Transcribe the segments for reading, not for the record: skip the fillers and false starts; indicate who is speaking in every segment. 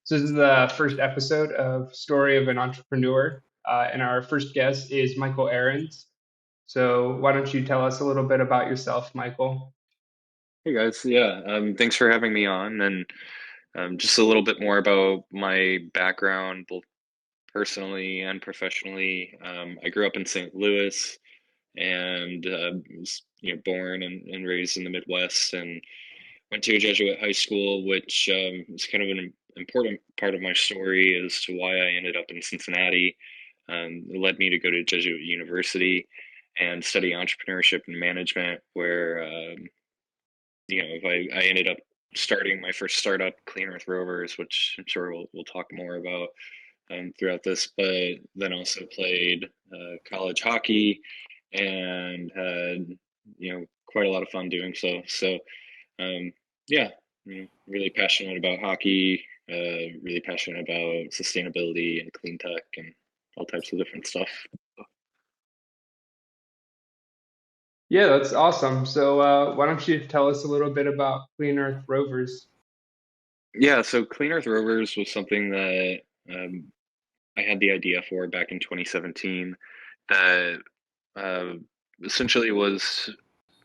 Speaker 1: So this is the first episode of Story of an Entrepreneur, and our first guest is Michael Arens. So why don't you tell us a little bit about yourself, Michael?
Speaker 2: Hey guys, yeah, thanks for having me on, and just a little bit more about my background, both personally and professionally. I grew up in St. Louis, and was born and raised in the Midwest, and went to a Jesuit high school, which is kind of an important part of my story as to why I ended up in Cincinnati. It led me to go to Jesuit University and study entrepreneurship and management, where I ended up starting my first startup, Clean Earth Rovers, which I'm sure we'll talk more about throughout this. But then also played college hockey and had quite a lot of fun doing so. So yeah, really passionate about hockey, really passionate about sustainability and clean tech and all types of different stuff.
Speaker 1: Yeah, that's awesome. So why don't you tell us a little bit about Clean Earth Rovers?
Speaker 2: Yeah, so Clean Earth Rovers was something that I had the idea for back in 2017 that uh, essentially was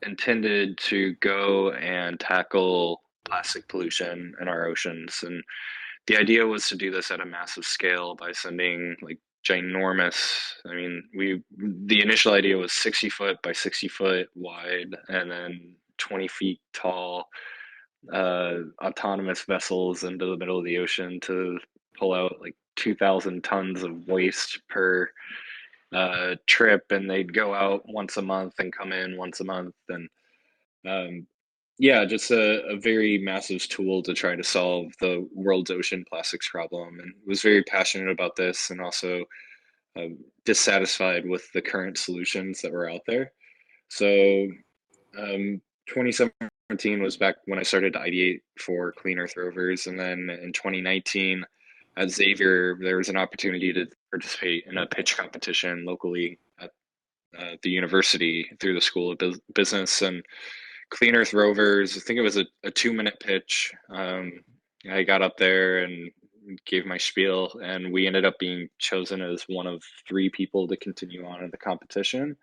Speaker 2: intended to go and tackle plastic pollution in our oceans. And the idea was to do this at a massive scale by sending like ginormous, the initial idea was 60 foot by 60 foot wide and then 20 feet tall autonomous vessels into the middle of the ocean to pull out like 2,000 tons of waste per trip, and they'd go out once a month and come in once a month, and um, yeah, just a very massive tool to try to solve the world's ocean plastics problem, and was very passionate about this, and also dissatisfied with the current solutions that were out there. So 2017 was back when I started to ideate for Clean Earth Rovers, and then in 2019, at Xavier, there was an opportunity to participate in a pitch competition locally at the university through the School of Business. And Clean Earth Rovers, I think it was a 2 minute pitch. I got up there and gave my spiel, and we ended up being chosen as one of three people to continue on in the competition.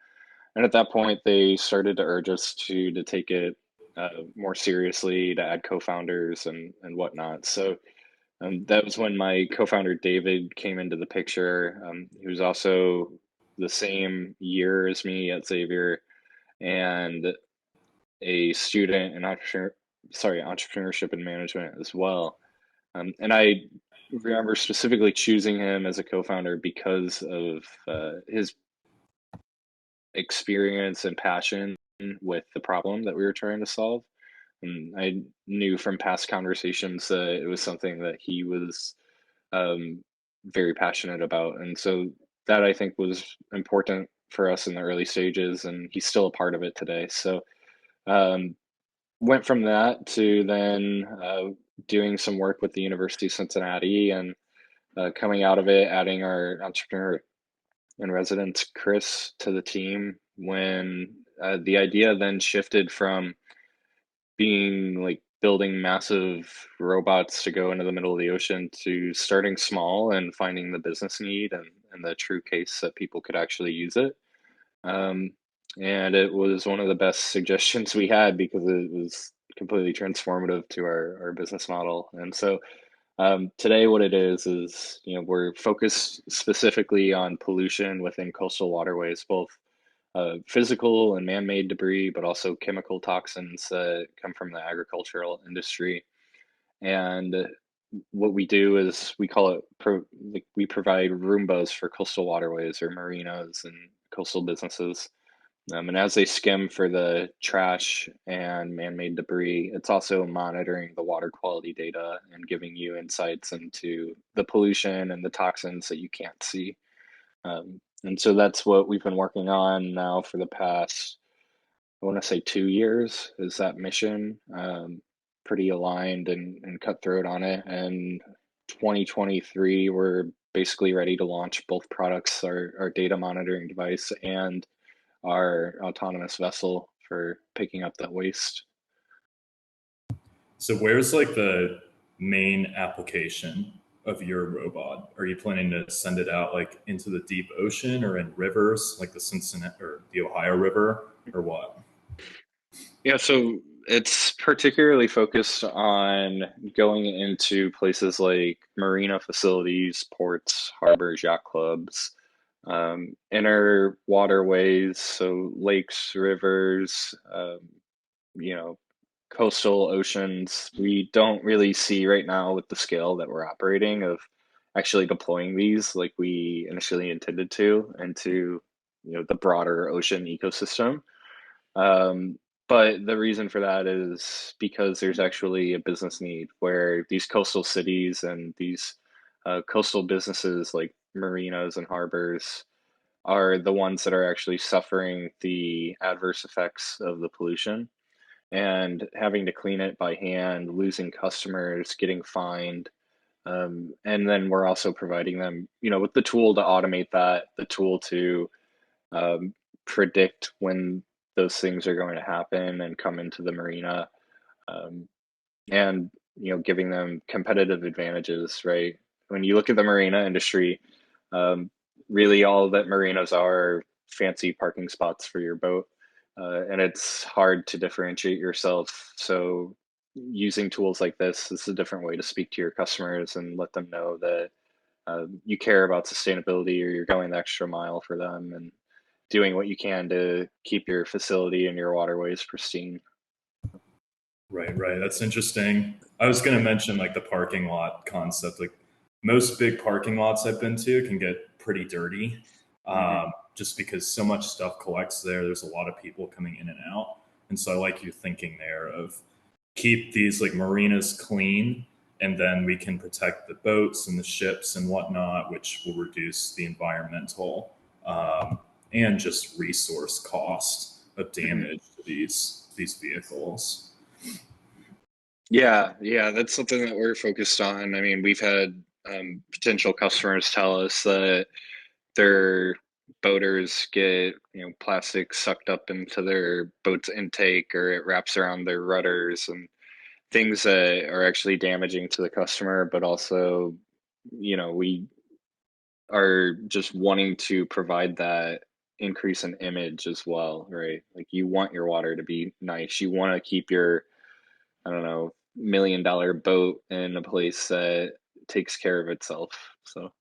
Speaker 2: And at that point, they started to urge us to take it more seriously, to add co-founders and whatnot. So that was when my co-founder David came into the picture. He was also the same year as me at Xavier and a student in entrepreneurship and management as well. And I remember specifically choosing him as a co-founder because of his experience and passion with the problem that we were trying to solve. And I knew from past conversations that it was something that he was um, very passionate about. And so that I think was important for us in the early stages, and he's still a part of it today. So um, went from that to then doing some work with the University of Cincinnati, and coming out of it, adding our entrepreneur in residence, Chris, to the team when the idea then shifted from being like building massive robots to go into the middle of the ocean to starting small and finding the business need and the true case that people could actually use it. Um, and it was one of the best suggestions we had because it was completely transformative to our business model. And so today, what it is we're focused specifically on pollution within coastal waterways, both physical and man-made debris, but also chemical toxins that come from the agricultural industry. And what we do is we call it like we provide Roombas for coastal waterways or marinas and coastal businesses. And as they skim for the trash and man-made debris, it's also monitoring the water quality data and giving you insights into the pollution and the toxins that you can't see. And so that's what we've been working on now for the past, I want to say 2 years, is that mission. Pretty aligned and cutthroat on it. And 2023, we're basically ready to launch both products, our data monitoring device and our autonomous vessel for picking up that waste.
Speaker 3: So where's like the main application of your robot? Are you planning to send it out like into the deep ocean or in rivers like the Cincinnati or the Ohio River or what?
Speaker 2: Yeah, so it's particularly focused on going into places like marina facilities, ports, harbors, yacht clubs, inner waterways, so lakes, rivers, you know, coastal oceans. We don't really see right now with the scale that we're operating of actually deploying these like we initially intended to into, the broader ocean ecosystem. Um, but the reason for that is because there's actually a business need where these coastal cities and these coastal businesses like marinas and harbors are the ones that are actually suffering the adverse effects of the pollution and having to clean it by hand, losing customers, getting fined. And then we're also providing them, with the tool to automate that, the tool to um, predict when those things are going to happen and come into the marina, um, and giving them competitive advantages. Right, when you look at the marina industry, um, really all that marinas are fancy parking spots for your boat, and it's hard to differentiate yourself. So using tools like this is a different way to speak to your customers and let them know that you care about sustainability or you're going the extra mile for them and doing what you can to keep your facility and your waterways pristine.
Speaker 3: Right, right. That's interesting. I was going to mention like the parking lot concept. Like most big parking lots I've been to can get pretty dirty,
Speaker 2: Hmm.
Speaker 3: just because so much stuff collects there. There's a lot of people coming in and out. And so I like you thinking there of keep these like marinas clean, and then we can protect the boats and the ships and whatnot, which will reduce the environmental and just resource cost of
Speaker 2: Hmm.
Speaker 3: damage to these vehicles.
Speaker 2: Yeah, yeah, that's something that we're focused on. I mean, we've had potential customers tell us that their boaters get, plastic sucked up into their boat's intake or it wraps around their rudders and things that are actually damaging to the customer, but also, we are just wanting to provide that increase in image as well, right? Like you want your water to be nice. You want to keep your, I don't know, $1 million boat in a place that takes care of itself. So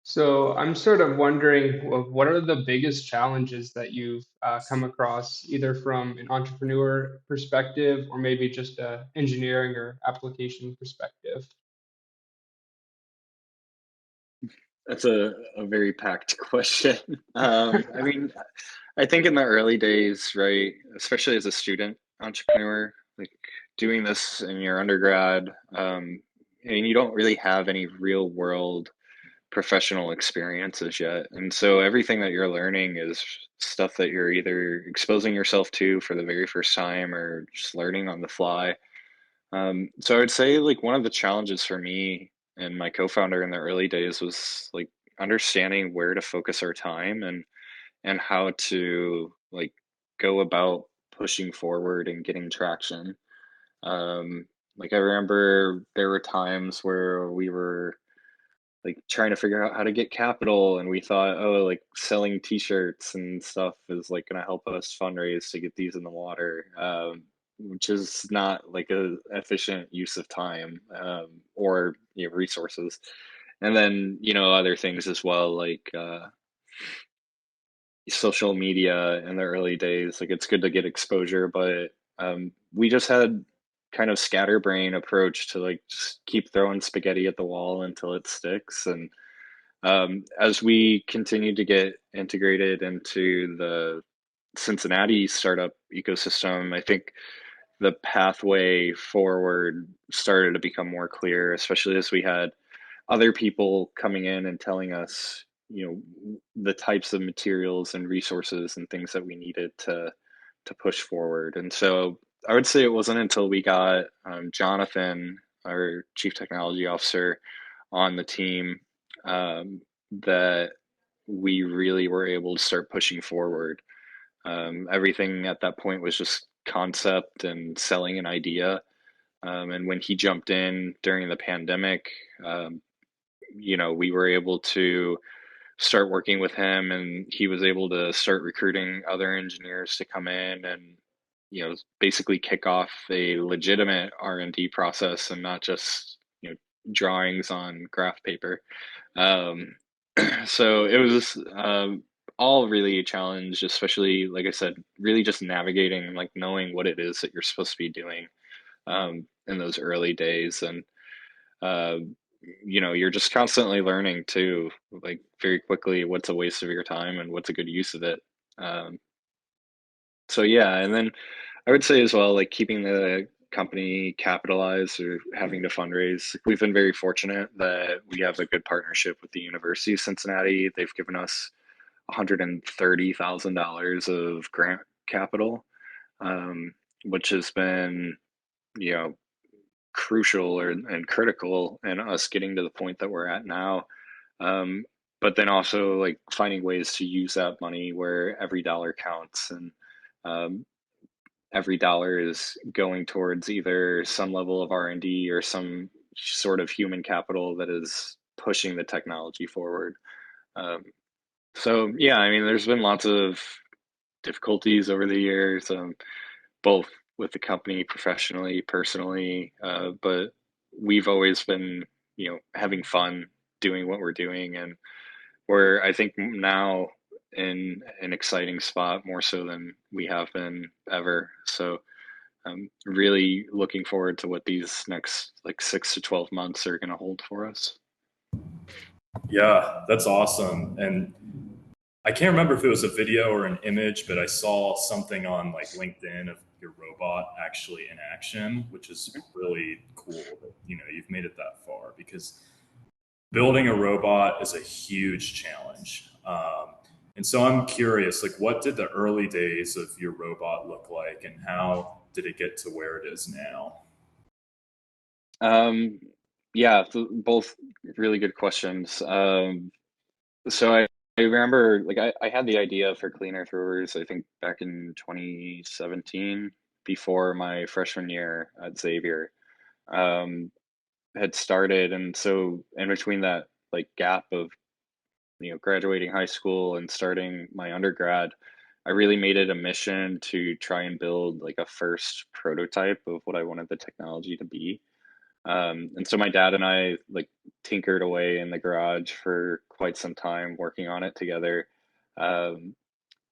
Speaker 1: So I'm sort of wondering, what are the biggest challenges that you've come across, either from an entrepreneur perspective or maybe just a engineering or application perspective?
Speaker 2: that's a very packed question. I mean, I think in the early days, right, especially as a student entrepreneur, like doing this in your undergrad, and you don't really have any real world professional experiences yet. And so everything that you're learning is stuff that you're either exposing yourself to for the very first time or just learning on the fly. So I would say like one of the challenges for me and my co-founder in the early days was like understanding where to focus our time and how to like go about pushing forward and getting traction. Like I remember there were times where we were like trying to figure out how to get capital and we thought, oh, like selling t-shirts and stuff is like going to help us fundraise to get these in the water, which is not like a efficient use of time, or resources. And then other things as well, like social media in the early days. Like it's good to get exposure, but we just had kind of scatterbrain approach to like just keep throwing spaghetti at the wall until it sticks. And as we continue to get integrated into the Cincinnati startup ecosystem, I think the pathway forward started to become more clear, especially as we had other people coming in and telling us, the types of materials and resources and things that we needed to push forward. And so I would say it wasn't until we got Jonathan, our chief technology officer, on the team, that we really were able to start pushing forward. Everything at that point was just concept and selling an idea. And when he jumped in during the pandemic, um, we were able to start working with him, and he was able to start recruiting other engineers to come in and basically kick off a legitimate R&D process and not just drawings on graph paper. um, so it was all really a challenge, especially like I said, really just navigating, like knowing what it is that you're supposed to be doing in those early days. And uh, you're just constantly learning too, like very quickly, what's a waste of your time and what's a good use of it. um, so yeah, and then I would say as well, like keeping the company capitalized or having to fundraise. We've been very fortunate that we have a good partnership with the University of Cincinnati. They've given us $130,000 of grant capital, um, which has been, you know, crucial and critical in us getting to the point that we're at now. Um, but then also like finding ways to use that money where every dollar counts, and um, every dollar is going towards either some level of R&D or some sort of human capital that is pushing the technology forward. Um, so yeah, I mean, there's been lots of difficulties over the years, both with the company professionally, personally, but we've always been, having fun doing what we're doing, and we're, I think, now in an exciting spot more so than we have been ever. So I'm really looking forward to what these next like 6 to 12 months are going to hold for us.
Speaker 3: Yeah, that's awesome. And I can't remember if it was a video or an image, but I saw something on like LinkedIn of your robot actually in action, which is really cool that you've made it that far, because building a robot is a huge challenge. And so I'm curious, like, what did the early days of your robot look like, and how did it get to where it is now?
Speaker 2: Um, yeah, both really good questions. So I remember like I had the idea for Clean Earth Rovers, I think back in 2017, before my freshman year at Xavier um, had started. And so in between that like gap of graduating high school and starting my undergrad, I really made it a mission to try and build like a first prototype of what I wanted the technology to be. And so my dad and I like tinkered away in the garage for quite some time working on it together. Um,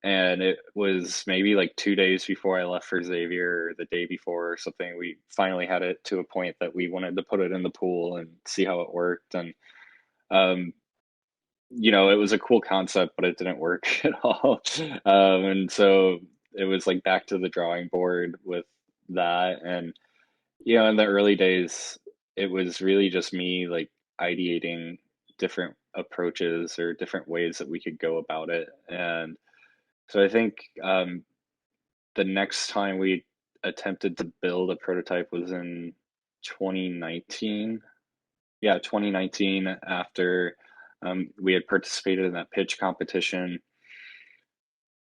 Speaker 2: and it was maybe like 2 days before I left for Xavier, or the day before or something, we finally had it to a point that we wanted to put it in the pool and see how it worked. And um, it was a cool concept, but it didn't work at all. And so it was like back to the drawing board with that. And in the early days, it was really just me like ideating different approaches or different ways that we could go about it. And so I think the next time we attempted to build a prototype was in 2019. Yeah, 2019, after we had participated in that pitch competition.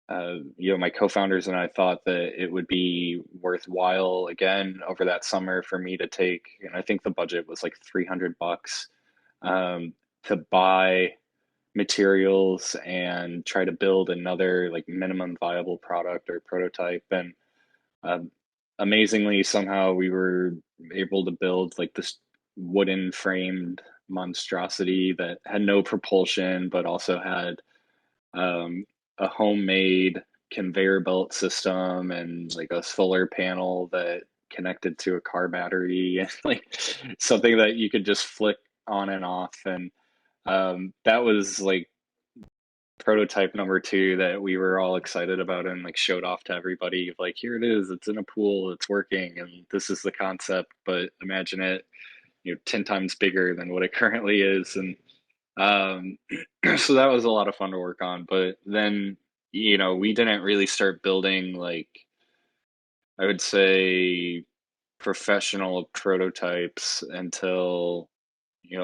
Speaker 2: My co-founders and I thought that it would be worthwhile again over that summer for me to take, and I think the budget was like $300, to buy materials and try to build another like minimum viable product or prototype. And um, amazingly, somehow we were able to build like this wooden framed monstrosity that had no propulsion, but also had um, a homemade conveyor belt system and like a solar panel that connected to a car battery, and like something that you could just flick on and off. And that was like prototype number two that we were all excited about and like showed off to everybody, like, here it is, it's in a pool, it's working, and this is the concept, but imagine it 10 times bigger than what it currently is. And um, so that was a lot of fun to work on. But then, we didn't really start building, like, I would say, professional prototypes until,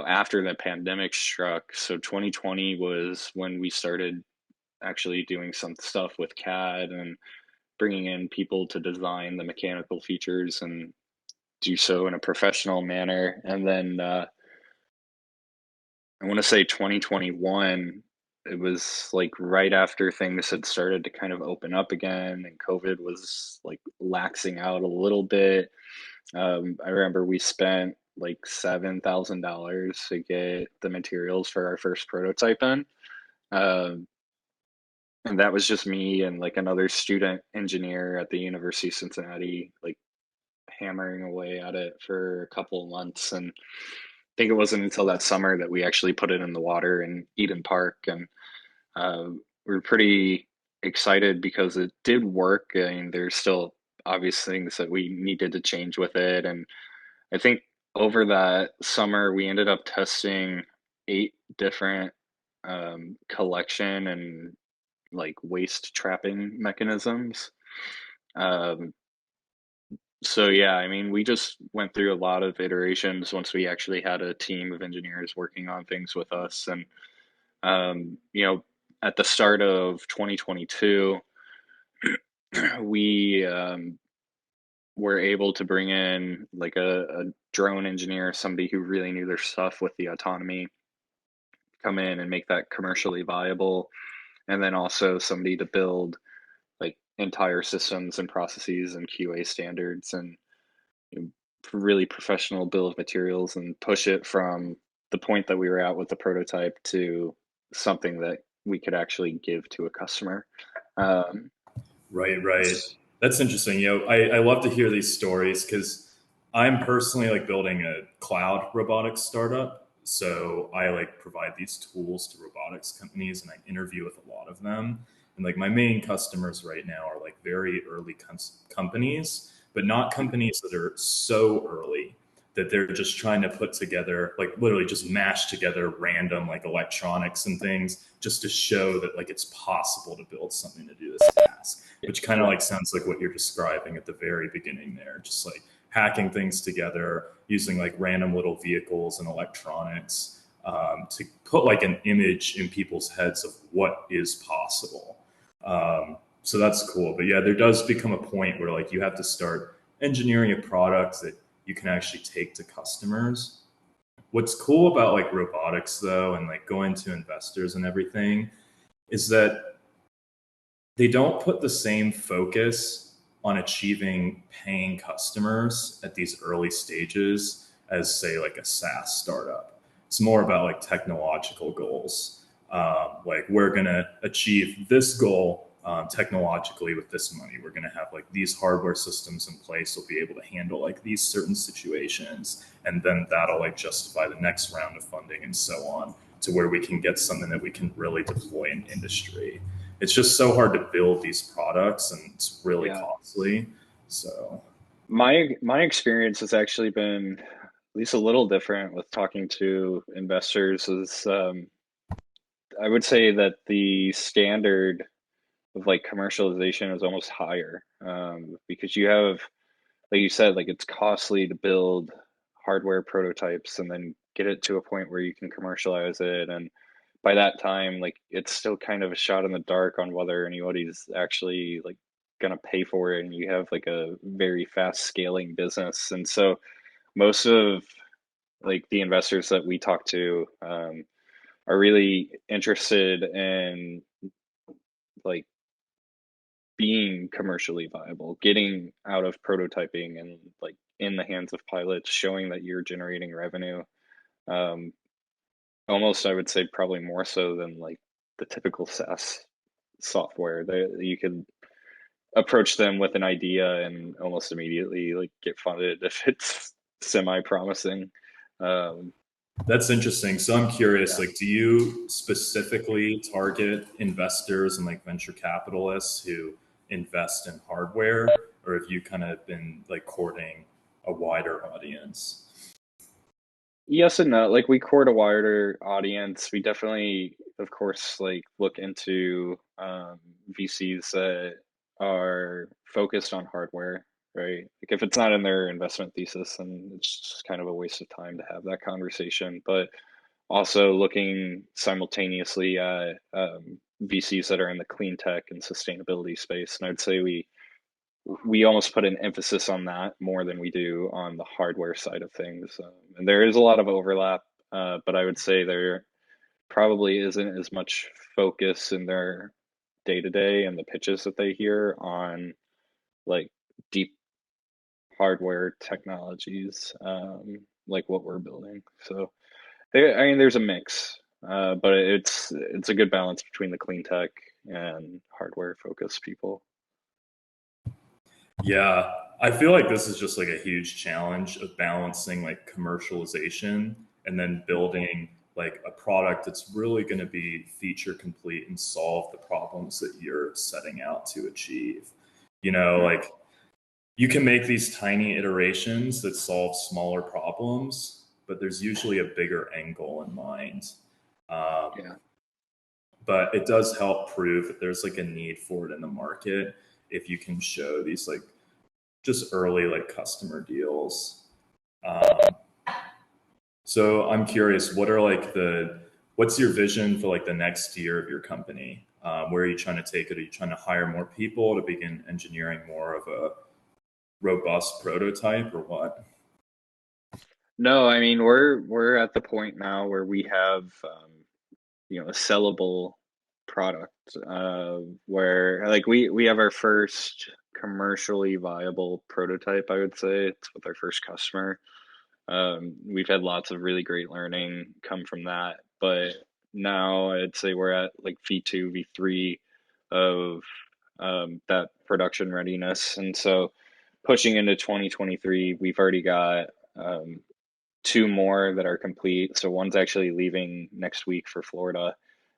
Speaker 2: after the pandemic struck. So 2020 was when we started actually doing some stuff with CAD and bringing in people to design the mechanical features and do so in a professional manner. And then I want to say 2021, it was like right after things had started to kind of open up again and COVID was like laxing out a little bit. I remember we spent like $7,000 to get the materials for our first prototype in. Um, and that was just me and like another student engineer at the University of Cincinnati, like hammering away at it for a couple of months. And I think it wasn't until that summer that we actually put it in the water in Eden Park. And uh, we were pretty excited because it did work. I mean, there's still obvious things that we needed to change with it. And I think over that summer, we ended up testing 8 different collection and like waste trapping mechanisms. Um, so yeah, I mean, we just went through a lot of iterations once we actually had a team of engineers working on things with us. And you know, at the start of 2022, we were able to bring in like a drone engineer, somebody who really knew their stuff with the autonomy, come in and make that commercially viable, and then also somebody to build like entire systems and processes and QA standards and you know, really professional bill of materials and push it from the point that we were at with the prototype to something that we could actually give to a customer. Um,
Speaker 3: Right, right. That's interesting. I love to hear these stories because I'm personally like building a cloud robotics startup. So I like provide these tools to robotics companies and I interview with a lot of them. And like my main customers right now are like very early companies, but not companies that are so early that they're just trying to put together, like literally just mash together random like electronics and things just to show that like it's possible to build something to do this task, which kind of
Speaker 2: right.
Speaker 3: like sounds like what you're describing at the very beginning there, just like hacking things together using like random little vehicles and electronics to put like an image in people's heads of what is possible. So that's cool. But yeah, there does become a point where like you have to start engineering a product that you can actually take to customers. What's cool about like robotics though, and like going to investors and everything, is that they don't put the same focus on achieving paying customers at these early stages as say like a SaaS startup. It's more about like technological goals. Like we're going to achieve this goal technologically with this money. We're going to have like these hardware systems in place. We'll be able to handle like these certain situations. And then that'll like justify the next round of funding and so on to where we can get something that we can really deploy in industry. It's just so hard to build these products and it's really
Speaker 2: Yeah.
Speaker 3: costly. So
Speaker 2: My experience has actually been at least a little different with talking to investors is I would say that the standard of like commercialization is almost higher because you have, like you said, like it's costly to build hardware prototypes and then get it to a point where you can commercialize it. And by that time, like it's still kind of a shot in the dark on whether anybody's actually like gonna pay for it. And you have like a very fast scaling business. And so most of like the investors that we talk to are really interested in like being commercially viable, getting out of prototyping and like in the hands of pilots, showing that you're generating revenue. Um, Almost, I would say, probably more so than like the typical SaaS software. You could approach them with an idea and almost immediately like get funded if it's semi-promising. Um,
Speaker 3: that's interesting. So I'm curious,
Speaker 2: yeah.
Speaker 3: like, do you specifically target investors and like venture capitalists who invest in hardware, or have you kind of been like courting a wider audience?
Speaker 2: Yes and no. Like we court a wider audience. We definitely, of course, like look into VCs that are focused on hardware, right? Like if it's not in their investment thesis, then it's just kind of a waste of time to have that conversation. But also looking simultaneously at VCs that are in the clean tech and sustainability space. And I'd say we almost put an emphasis on that more than we do on the hardware side of things. And there is a lot of overlap, but I would say there probably isn't as much focus in their day to day and the pitches that they hear on like deep hardware technologies, like what we're building. So I mean, there's a mix, but it's a good balance between the clean tech and hardware focused people.
Speaker 3: Yeah, I feel like this is just like a huge challenge of balancing like commercialization and then building like a product that's really going to be feature complete and solve the problems that you're setting out to achieve. You know, like you can make these tiny iterations that solve smaller problems, but there's usually a bigger end goal in mind.
Speaker 2: Yeah.
Speaker 3: But it does help prove that there's like a need for it in the market if you can show these like just early like customer deals. So I'm curious, what's your vision for like the next year of your company? Where are you trying to take it? Are you trying to hire more people to begin engineering more of a robust prototype or what?
Speaker 2: No, I mean we're at the point now where we have a sellable product, where like we have our first commercially viable prototype. I would say it's with our first customer. We've had lots of really great learning come from that, but now I'd say we're at like V2, V3 of that production readiness. And so pushing into 2023, we've already got two more that are complete. So one's actually leaving next week for Florida.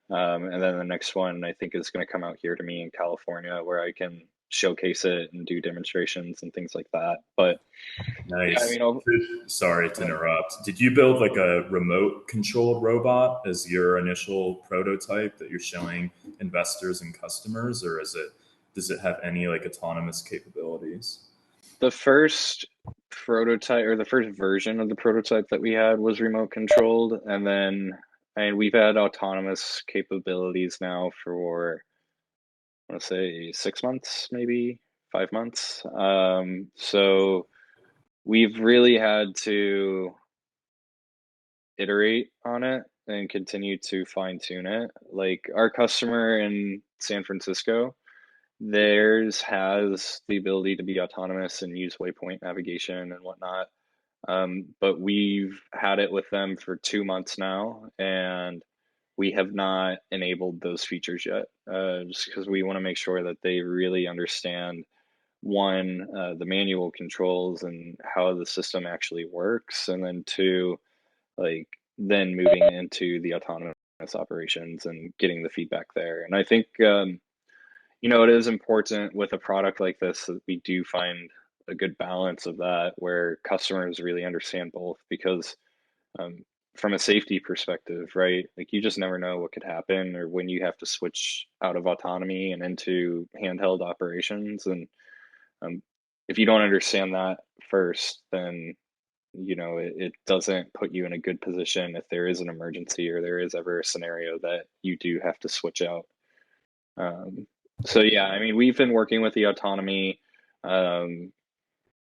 Speaker 2: And then the next one I think is going to come out here to me in California where I can showcase it and do demonstrations and things like that. But yeah, I
Speaker 3: Nice.
Speaker 2: mean,
Speaker 3: Sorry to interrupt. Did you build like a remote controlled robot as your initial prototype that you're showing investors and customers, or does it have any like autonomous capabilities?
Speaker 2: the first prototype or the first version of the prototype that we had was remote controlled, and then and we've had autonomous capabilities now for I want to say 6 months, maybe 5 months. So we've really had to iterate on it and continue to fine tune it. Like our customer in San Francisco, theirs has the ability to be autonomous and use waypoint navigation and whatnot. But we've had it with them for 2 months now, and we have not enabled those features yet, just because we want to make sure that they really understand one, the manual controls and how the system actually works, and then two, like then moving into the autonomous operations and getting the feedback there. And I think it is important with a product like this that we do find a good balance of that where customers really understand both because um, from a safety perspective, right? Like you just never know what could happen or when you have to switch out of autonomy and into handheld operations. And um, if you don't understand that first, then it doesn't put you in a good position if there is an emergency or there is ever a scenario that you do have to switch out. Um, so yeah, I mean, we've been working with the autonomy, um,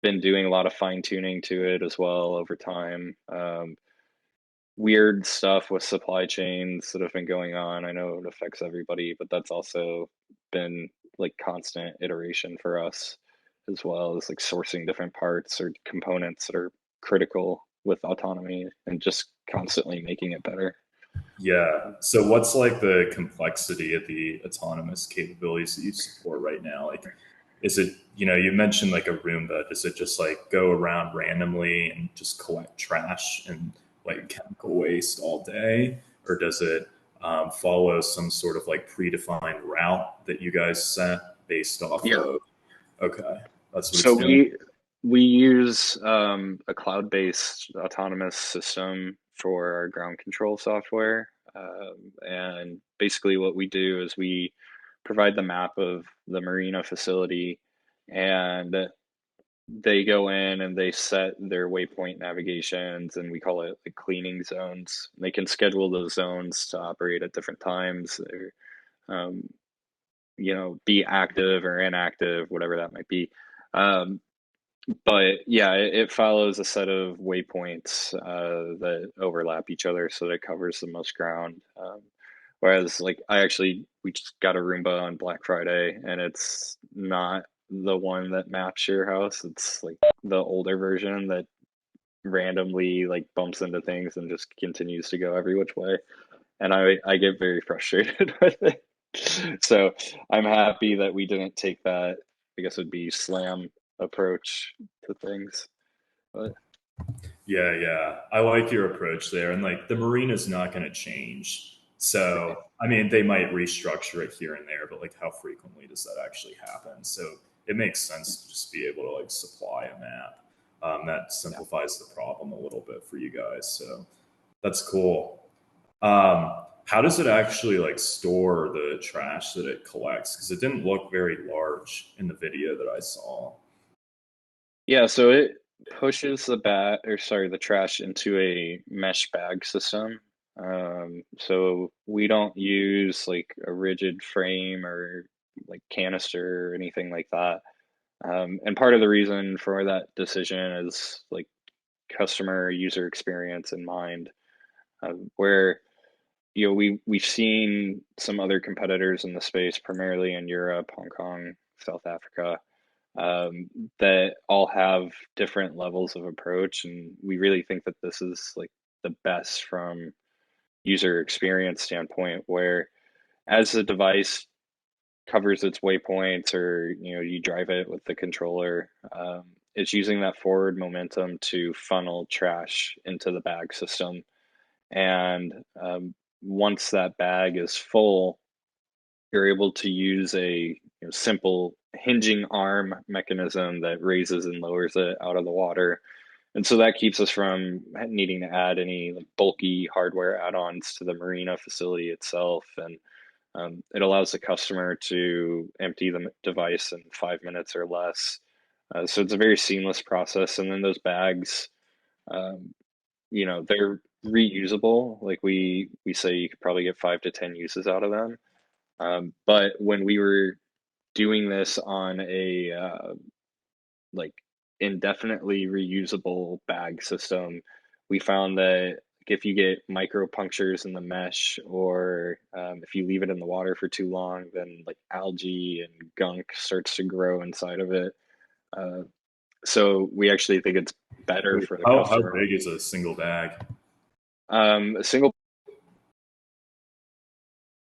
Speaker 2: been doing a lot of fine tuning to it as well over time. Weird stuff with supply chains that have been going on. I know it affects everybody, but that's also been like constant iteration for us as well as like sourcing different parts or components that are critical with autonomy and just constantly making it better.
Speaker 3: Yeah. So what's like the complexity of the autonomous capabilities that you support right now? Like, is it, you mentioned like a Roomba. Does it just like go around randomly and just collect trash and like chemical waste all day? Or does it follow some sort of like predefined route that you guys set based off
Speaker 2: Yeah.
Speaker 3: of? Okay. That's what
Speaker 2: So
Speaker 3: it's doing.
Speaker 2: we use a cloud-based autonomous system for our ground control software, and basically what we do is we provide the map of the marina facility, and they go in and they set their waypoint navigations, and we call it like cleaning zones. They can schedule those zones to operate at different times. um, be active or inactive, whatever that might be. Um, but yeah, it follows a set of waypoints that overlap each other, so that it covers the most ground. Whereas, like, we just got a Roomba on Black Friday, and it's not the one that maps your house. It's like the older version that randomly like bumps into things and just continues to go every which way. And I get very frustrated with it. So I'm happy that we didn't take that, I guess it would be slam approach to things. But
Speaker 3: Yeah, yeah. I like your approach there. And like the marina's not going to change. So, I mean, they might restructure it here and there, but like how frequently does that actually happen? So it makes sense to just be able to like supply a map. That
Speaker 1: Yeah.
Speaker 3: simplifies the problem a little bit for you guys. So that's cool. How does it actually like store the trash that it collects? Because it didn't look very large in the video that I saw.
Speaker 2: yeah, so it pushes the trash into a mesh bag system. So we don't use like a rigid frame or like canister or anything like that. And part of the reason for that decision is like customer user experience in mind, where we've seen some other competitors in the space, primarily in Europe, Hong Kong, South Africa, um, that all have different levels of approach, and we really think that this is like the best from user experience standpoint, where as the device covers its waypoints, or you drive it with the controller, it's using that forward momentum to funnel trash into the bag system. And once that bag is full, you're able to use a simple hinging arm mechanism that raises and lowers it out of the water. And so that keeps us from needing to add any like bulky hardware add-ons to the marina facility itself. And it allows the customer to empty the device in 5 minutes or less. So it's a very seamless process. And then those bags, um, they're reusable. Like we say, you could probably get 5 to 10 uses out of them. But when we were doing this on a like indefinitely reusable bag system, we found that if you get micro punctures in the mesh, or if you leave it in the water for too long, then like algae and gunk starts to grow inside of it. Uh, so we actually think it's better
Speaker 3: Wait,
Speaker 2: for the
Speaker 3: how
Speaker 2: customer.
Speaker 3: big is a single bag?
Speaker 2: A single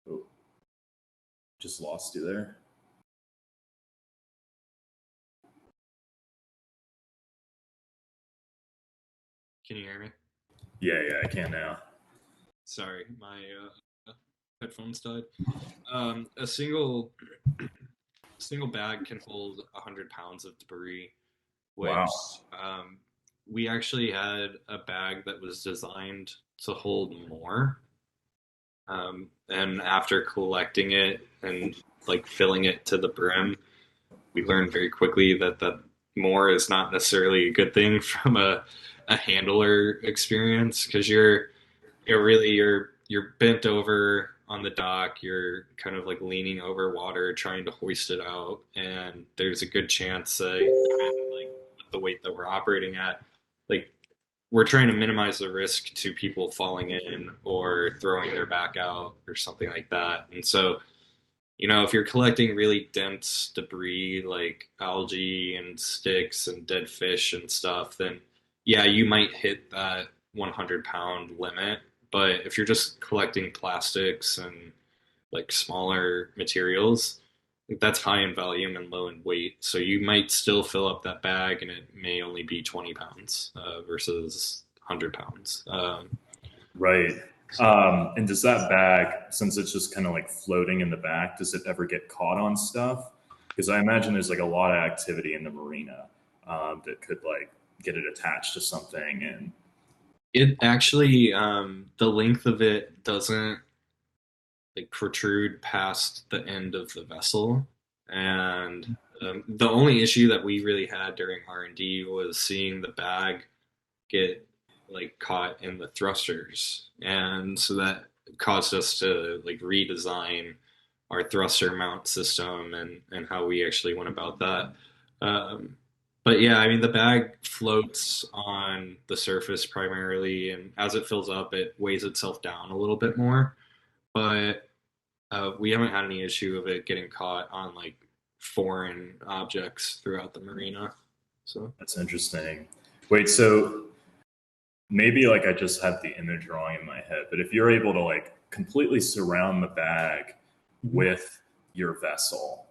Speaker 3: Oh, just lost you there.
Speaker 4: Can you hear me?
Speaker 3: Yeah, yeah, I can now.
Speaker 4: Sorry, my headphones died. A single bag can hold 100 pounds of debris, which
Speaker 3: Wow.
Speaker 4: we actually had a bag that was designed to hold more. And after collecting it and like filling it to the brim, we learned very quickly that more is not necessarily a good thing from a handler experience, because you're bent over on the dock, you're kind of like leaning over water trying to hoist it out, and there's a good chance that even like with the weight that we're operating at, like we're trying to minimize the risk to people falling in or throwing their back out or something like that. And so, if you're collecting really dense debris like algae and sticks and dead fish and stuff, then yeah, you might hit that 100-pound limit. But if you're just collecting plastics and like smaller materials, that's high in volume and low in weight. So you might still fill up that bag and it may only be 20 pounds versus 100 pounds.
Speaker 3: Right.
Speaker 4: So
Speaker 3: And does that bag, since it's just kind of like floating in the back, does it ever get caught on stuff? Because I imagine there's like a lot of activity in the marina that could like get it attached to something. And
Speaker 4: it actually, the length of it doesn't like protrude past the end of the vessel. And the only issue that we really had during R&D was seeing the bag get like caught in the thrusters, and so that caused us to like redesign our thruster mount system and how we actually went about that. Um, but yeah, I mean, the bag floats on the surface primarily, and as it fills up, it weighs itself down a little bit more. But we haven't had any issue of it getting caught on like foreign objects throughout the marina. So
Speaker 3: That's interesting. Wait, so maybe like I just have the image drawing in my head, but if you're able to like completely surround the bag with your vessel,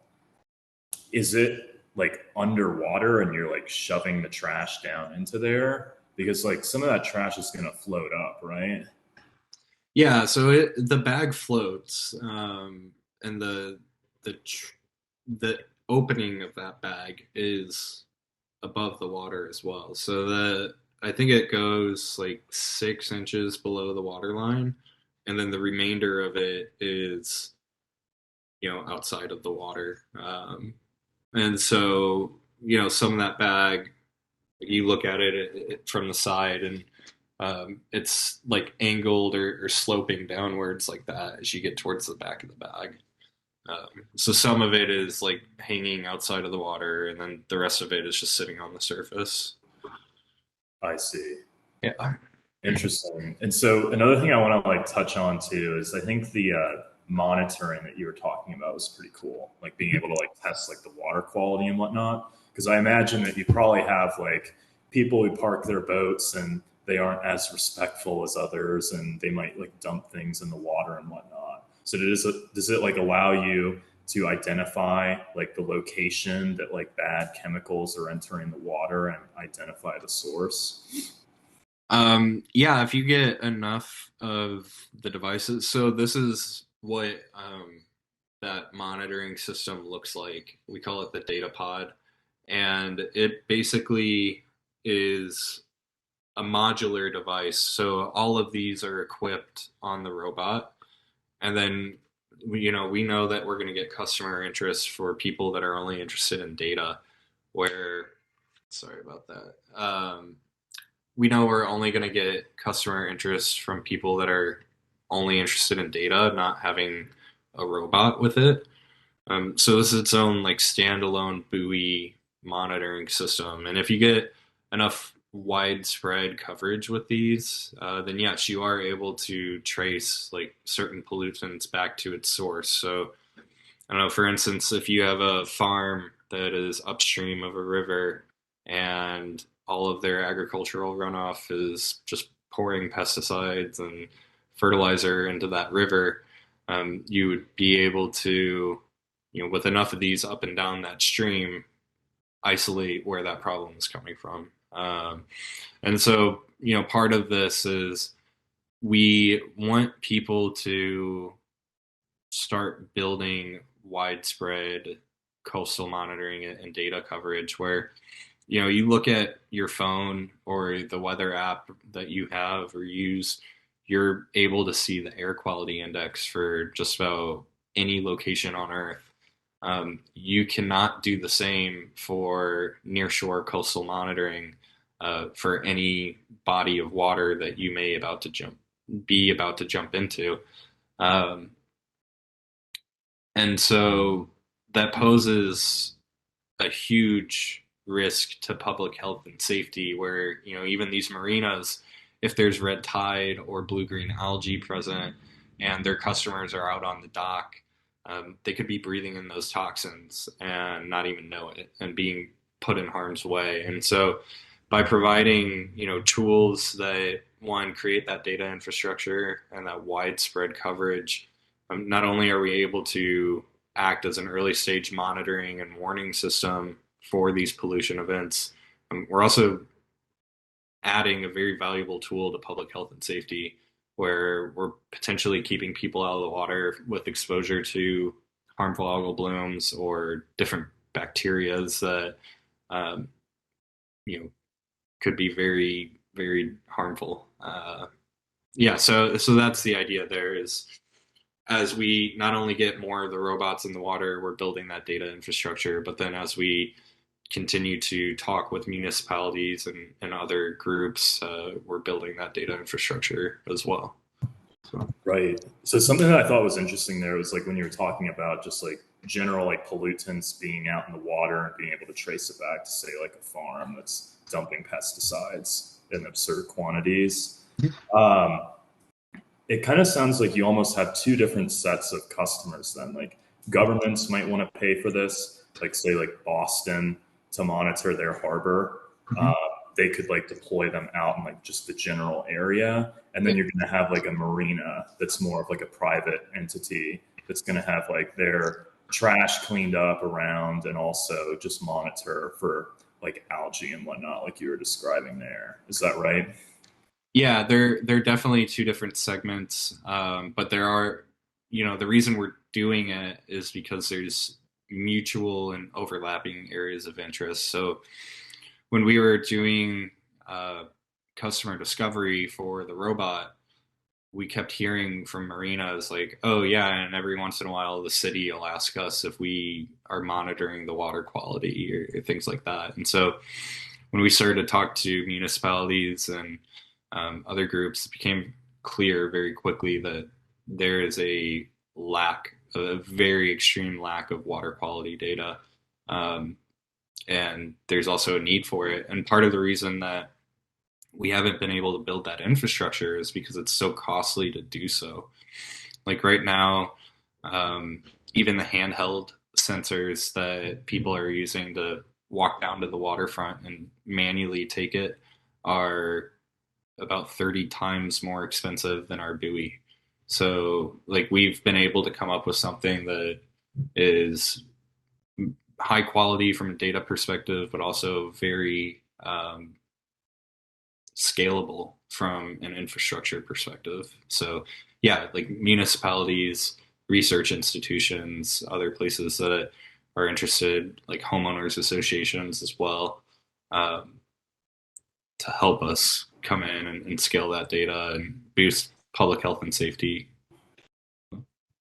Speaker 3: is it like underwater and you're like shoving the trash down into there? Because like some of that trash is going to float up, right?
Speaker 4: yeah, so the bag floats, and the opening of that bag is above the water as well. So I think it goes like 6 inches below the water line, and then the remainder of it is outside of the water. And so some of that bag, you look at it from the side, and it's like angled or sloping downwards like that as you get towards the back of the bag. So some of it is like hanging outside of the water, and then the rest of it is just sitting on the surface.
Speaker 3: I see.
Speaker 4: Yeah.
Speaker 3: Interesting. And so another thing I want to like touch on too is I think the monitoring that you were talking about was pretty cool. Like being able to like test like the water quality and whatnot. Because I imagine that you probably have like people who park their boats and they aren't as respectful as others, and they might like dump things in the water and whatnot. So does it like allow you to identify like the location that like bad chemicals are entering the water and identify the source?
Speaker 4: Yeah, if you get enough of the devices. So this is what that monitoring system looks like. We call it the data pod. And it basically is a modular device. So all of these are equipped on the robot. And then we know that we're going to get customer interest for people that are only interested in data, where sorry about that. We know we're only going to get customer interest from people that are only interested in data, not having a robot with it. So this is its own like standalone buoy monitoring system. And if you get enough widespread coverage with these, then yes, you are able to trace like certain pollutants back to its source. So I don't know, for instance, if you have a farm that is upstream of a river and all of their agricultural runoff is just pouring pesticides and fertilizer into that river, you would be able to, with enough of these up and down that stream, isolate where that problem is coming from. And so, part of this is we want people to start building widespread coastal monitoring and data coverage where you look at your phone or the weather app that you have or use, you're able to see the air quality index for just about any location on earth. You cannot do the same for nearshore coastal monitoring for any body of water that you may be about to jump into. Um, and so that poses a huge risk to public health and safety where, even these marinas, if there's red tide or blue-green algae present and their customers are out on the dock, they could be breathing in those toxins and not even know it and being put in harm's way. And so by providing, tools that one, create that data infrastructure and that widespread coverage, not only are we able to act as an early stage monitoring and warning system for these pollution events, we're also adding a very valuable tool to public health and safety where we're potentially keeping people out of the water with exposure to harmful algal blooms or different bacterias that um, could be very, very harmful. Yeah, so that's the idea there is as we not only get more of the robots in the water, we're building that data infrastructure, but then as we continue to talk with municipalities and other groups, we're building that data infrastructure as well. So.
Speaker 3: Right. So something that I thought was interesting there was like when you were talking about just like general like pollutants being out in the water and being able to trace it back to say like a farm that's dumping pesticides in absurd quantities. Um, it kind of sounds like you almost have two different sets of customers then. Like governments might want to pay for this, like say like Boston to monitor their harbor.
Speaker 4: Mm-hmm.
Speaker 3: They could like deploy them out in like just the general area. And then you're going to have like a marina that's more of like a private entity that's going to have like their trash cleaned up around and also just monitor for like algae and whatnot, like you were describing there. Is that right?
Speaker 4: Yeah, they're definitely two different segments, but there are, the reason we're doing it is because there's mutual and overlapping areas of interest. So when we were doing customer discovery for the robot, we kept hearing from marinas like, oh yeah, and every once in a while the city will ask us if we are monitoring the water quality or things like that. And so when we started to talk to municipalities and other groups, it became clear very quickly that there is a very extreme lack of water quality data. And there's also a need for it. And part of the reason that we haven't been able to build that infrastructure is because it's so costly to do so. Like right now, even the handheld sensors that people are using to walk down to the waterfront and manually take it are about 30 times more expensive than our buoy. So like we've been able to come up with something that is high quality from a data perspective, but also very scalable from an infrastructure perspective. So yeah, like municipalities, research institutions, other places that are interested, like homeowners associations as well, to help us come in and scale that data and boost public health and safety.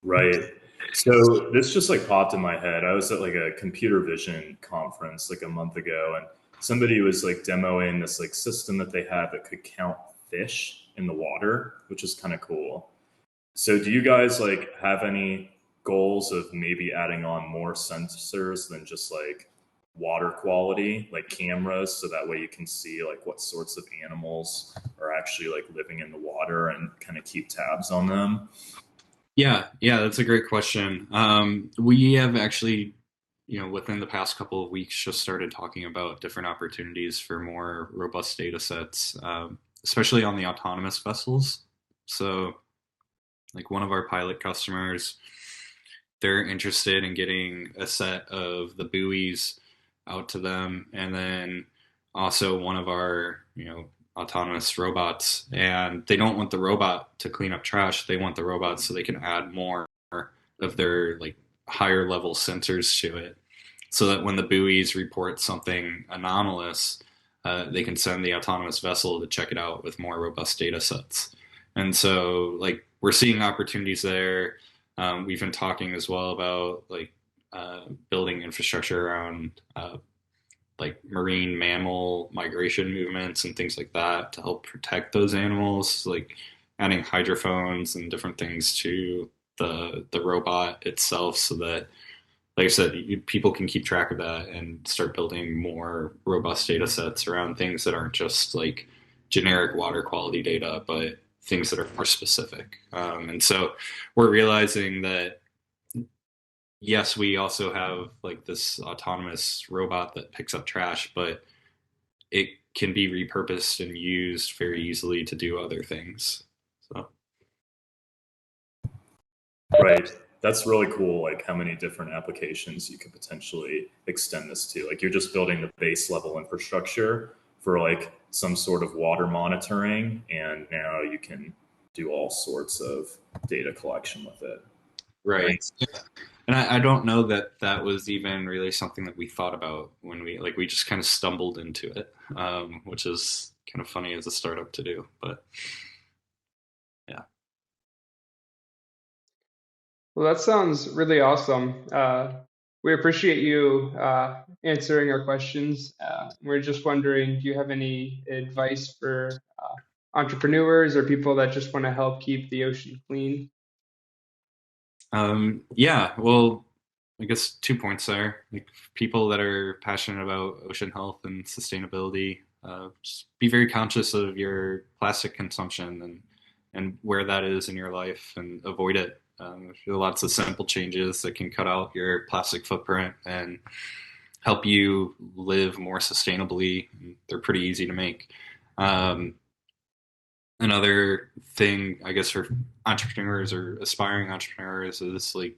Speaker 3: Right. So this just like popped in my head. I was at like a computer vision conference like a month ago, and somebody was like demoing this like system that they have that could count fish in the water, which is kind of cool. So do you guys like have any goals of maybe adding on more sensors than just like water quality, like cameras, so that way you can see like what sorts of animals are actually like living in the water and kind of keep tabs on them?
Speaker 4: Yeah, that's a great question. We have actually, within the past couple of weeks, just started talking about different opportunities for more robust data sets, especially on the autonomous vessels. So, like one of our pilot customers, they're interested in getting a set of the buoys out to them, and then also one of our, autonomous robots. And they don't want the robot to clean up trash. They want the robot so they can add more of their like higher level sensors to it, so that when the buoys report something anomalous, they can send the autonomous vessel to check it out with more robust data sets. And so, like, we're seeing opportunities there. We've been talking as well about like building infrastructure around like marine mammal migration movements and things like that to help protect those animals, like adding hydrophones and different things to the robot itself, so that, like I said, people can keep track of that and start building more robust data sets around things that aren't just like generic water quality data, but things that are more specific. And so we're realizing that, yes, we also have like this autonomous robot that picks up trash, but it can be repurposed and used very easily to do other things. So.
Speaker 3: Right. That's really cool. Like how many different applications you could potentially extend this to. Like you're just building the base level infrastructure for like some sort of water monitoring, and now you can do all sorts of data collection with it.
Speaker 4: Right.
Speaker 3: Right.
Speaker 4: And I don't know that that was even really something that we thought about when we just kind of stumbled into it, which is kind of funny as a startup to do, but yeah.
Speaker 1: Well, that sounds really awesome. We appreciate you answering our questions. We're just wondering, do you have any advice for entrepreneurs or people that just want to help keep the ocean clean?
Speaker 4: Yeah, well, I guess 2 points there. Like people that are passionate about ocean health and sustainability, just be very conscious of your plastic consumption and where that is in your life and avoid it. There are lots of simple changes that can cut out your plastic footprint and help you live more sustainably. They're pretty easy to make. Um, Another thing, I guess, for entrepreneurs or aspiring entrepreneurs is like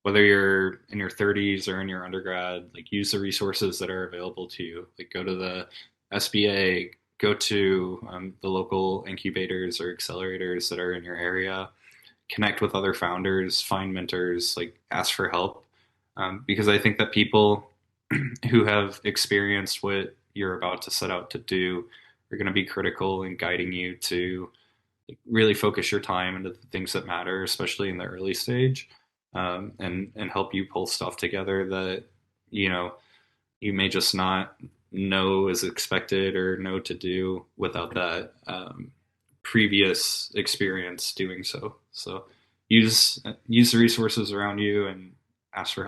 Speaker 4: whether you're in your 30s or in your undergrad, like use the resources that are available to you. Like go to the SBA, go to the local incubators or accelerators that are in your area, connect with other founders, find mentors, like ask for help. Because I think that people who have experienced what you're about to set out to do are going to be critical in guiding you to really focus your time into the things that matter, especially in the early stage, and help you pull stuff together that you know you may just not know is expected or know to do without that previous experience doing so. So use the resources around you and ask for help.